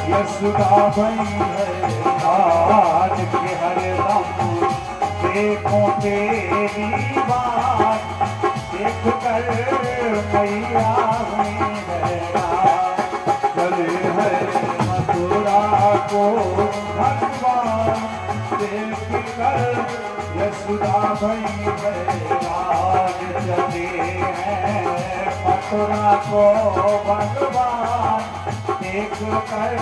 यशोदा भई है आज के हर दम देखो तेरी बात देख कर मैया हुई है चले है मथुरा को भगवान देख कर यशोदा भई है आज चले हैं मथुरा को भगवान देख कर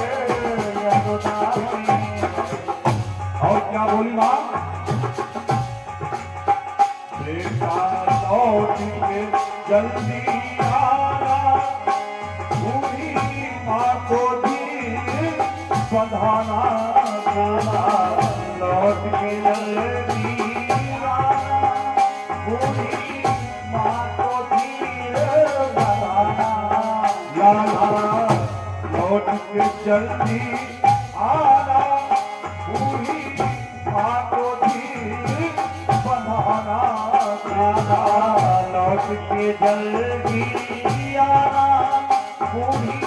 यशोदा भई। और क्या बोली माँ बेटा लौट के जल्दी आना बूढ़ी माँ को भी बंधाना लौट के जल्दी आना बूढ़ी माँ को भी बंधाना लौट के जल्दी आना बूढ़ी माँ को धीर बंधाना लौट के जल्दी आना बूढ़ी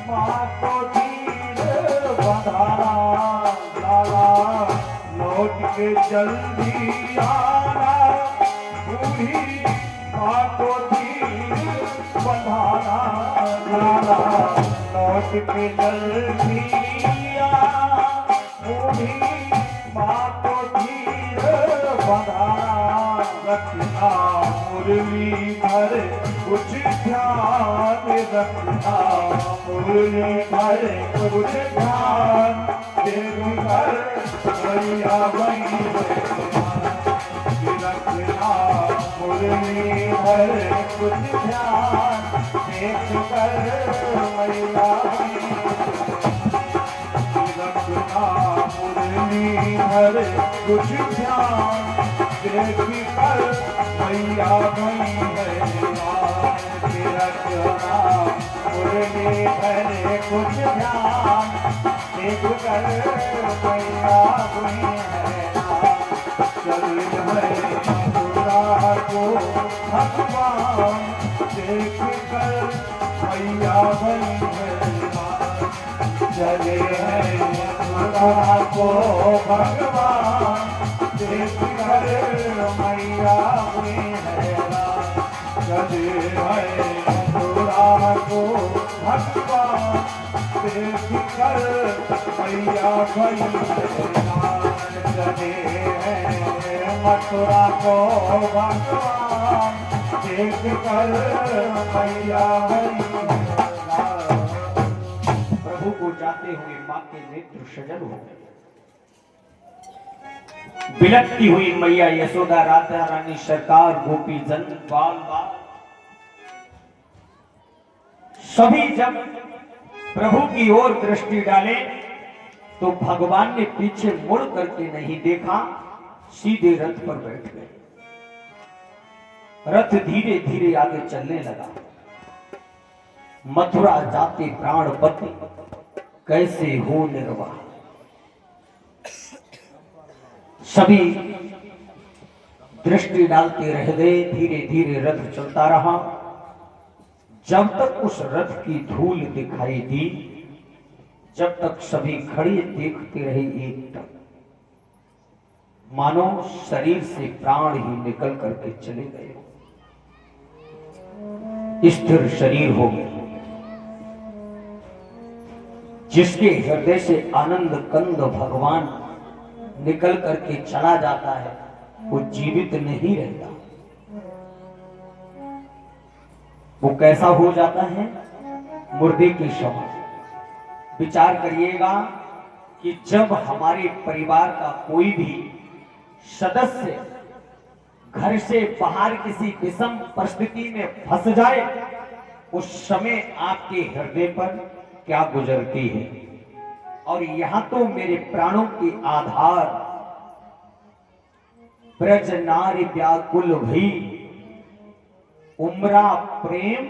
माँ को धीर बंधाना लौट के जल्दी आना बूढ़ी माँ को धीर बंधाना लौट के जल्दी आना बूढ़ी माँ को धीर बंधाना रखना मुरली भर कुछ ध्यान रखना मुरली भर कुछ ध्यान देव कर मैया बई रखना मुरली भर कुछ ध्यान देख कर मैया रखना मुरली भर कुछ ध्यान देख कर मैया गई है रखना मुरली भर कुछ ध्यान देख कर मैया गई है चले है मथुरा को भगवान देख कर मैया गई है चले है मथुरा को भगवान देख कर मैया हुई है चले है मथुरा को भगवान देख कर मैया गई चले है मथुरा को भगवान देख कर मैया गई। प्रभु को जाते हुए मां के नेत्र सजल हो गए। बिलखती हुई मैया यशोदा राधा रानी सरकार गोपी जन बाल बाल सभी जब प्रभु की ओर दृष्टि डाले तो भगवान ने पीछे मुड़ करके नहीं देखा सीधे रथ पर बैठ गए। रथ धीरे धीरे आगे चलने लगा। मथुरा जाते प्राणपति कैसे हो निर्वाह। सभी दृष्टि डालते रह गए। धीरे धीरे रथ चलता रहा। जब तक उस रथ की धूल दिखाई दी जब तक सभी खड़े देखते रहे एकटक मानो शरीर से प्राण ही निकल करके चले गए। स्थिर शरीर हो गए। जिसके हृदय से आनंद कंद भगवान निकल करके चला जाता है वो जीवित नहीं रहता। वो कैसा हो जाता है? मुर्दे के समान। विचार करिएगा कि जब हमारे परिवार का कोई भी सदस्य घर से बाहर किसी विषम परिस्थिति में फंस जाए उस समय आपके हृदय पर क्या गुजरती है। और यहां तो मेरे प्राणों के आधार ब्रज नारी व्याकुल भई उमरा प्रेम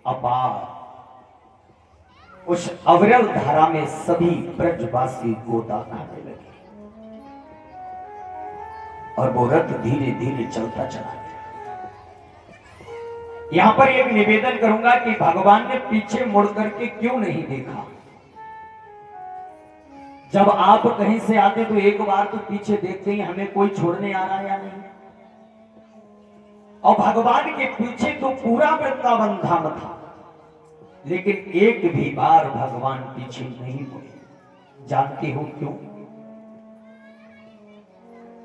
अपार। उस अविरल धारा में सभी ब्रजवासी गोता खाने लगे। और वो रथ धीरे धीरे चलता चला गया। यहां पर एक निवेदन करूंगा कि भगवान ने पीछे मुड़ करके क्यों नहीं देखा। जब आप कहीं से आते तो एक बार तो पीछे देखते ही हमें कोई छोड़ने आ रहा है या नहीं। और भगवान के पीछे तो पूरा वृंदावन धाम था, लेकिन एक भी बार भगवान पीछे नहीं मुड़े। जानते हो क्यों?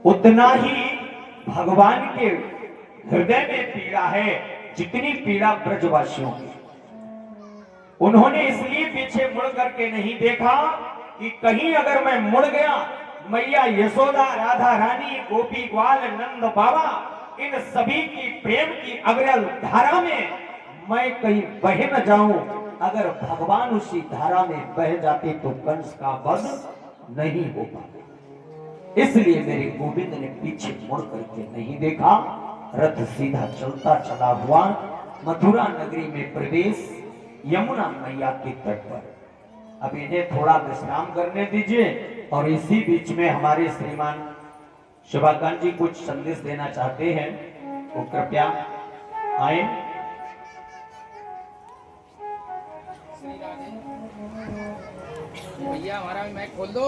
उतना ही भगवान के हृदय में पीड़ा है जितनी पीड़ा ब्रजवासियों की। उन्होंने इसलिए पीछे मुड़ करके नहीं देखा कि कहीं अगर मैं मुड़ गया, मैया यशोदा, राधा रानी, गोपी ग्वाल, नंद बाबा, इन सभी की प्रेम की अविरल धारा में मैं कहीं बह न जाऊं। अगर भगवान उसी धारा में बह जाते तो कंस का वध नहीं हो पाता। इसलिए मेरे गोविंद ने पीछे मुड़ करके नहीं देखा। रथ सीधा चलता चला हुआ मथुरा नगरी में प्रवेश, यमुना मैया के तट पर। अब इन्हें थोड़ा विश्राम करने दीजिए और इसी बीच में हमारे श्रीमान शुभाकांत जी कुछ संदेश देना चाहते हैं, वो कृपया आए। भैया हमारा भी मैच खोल दो।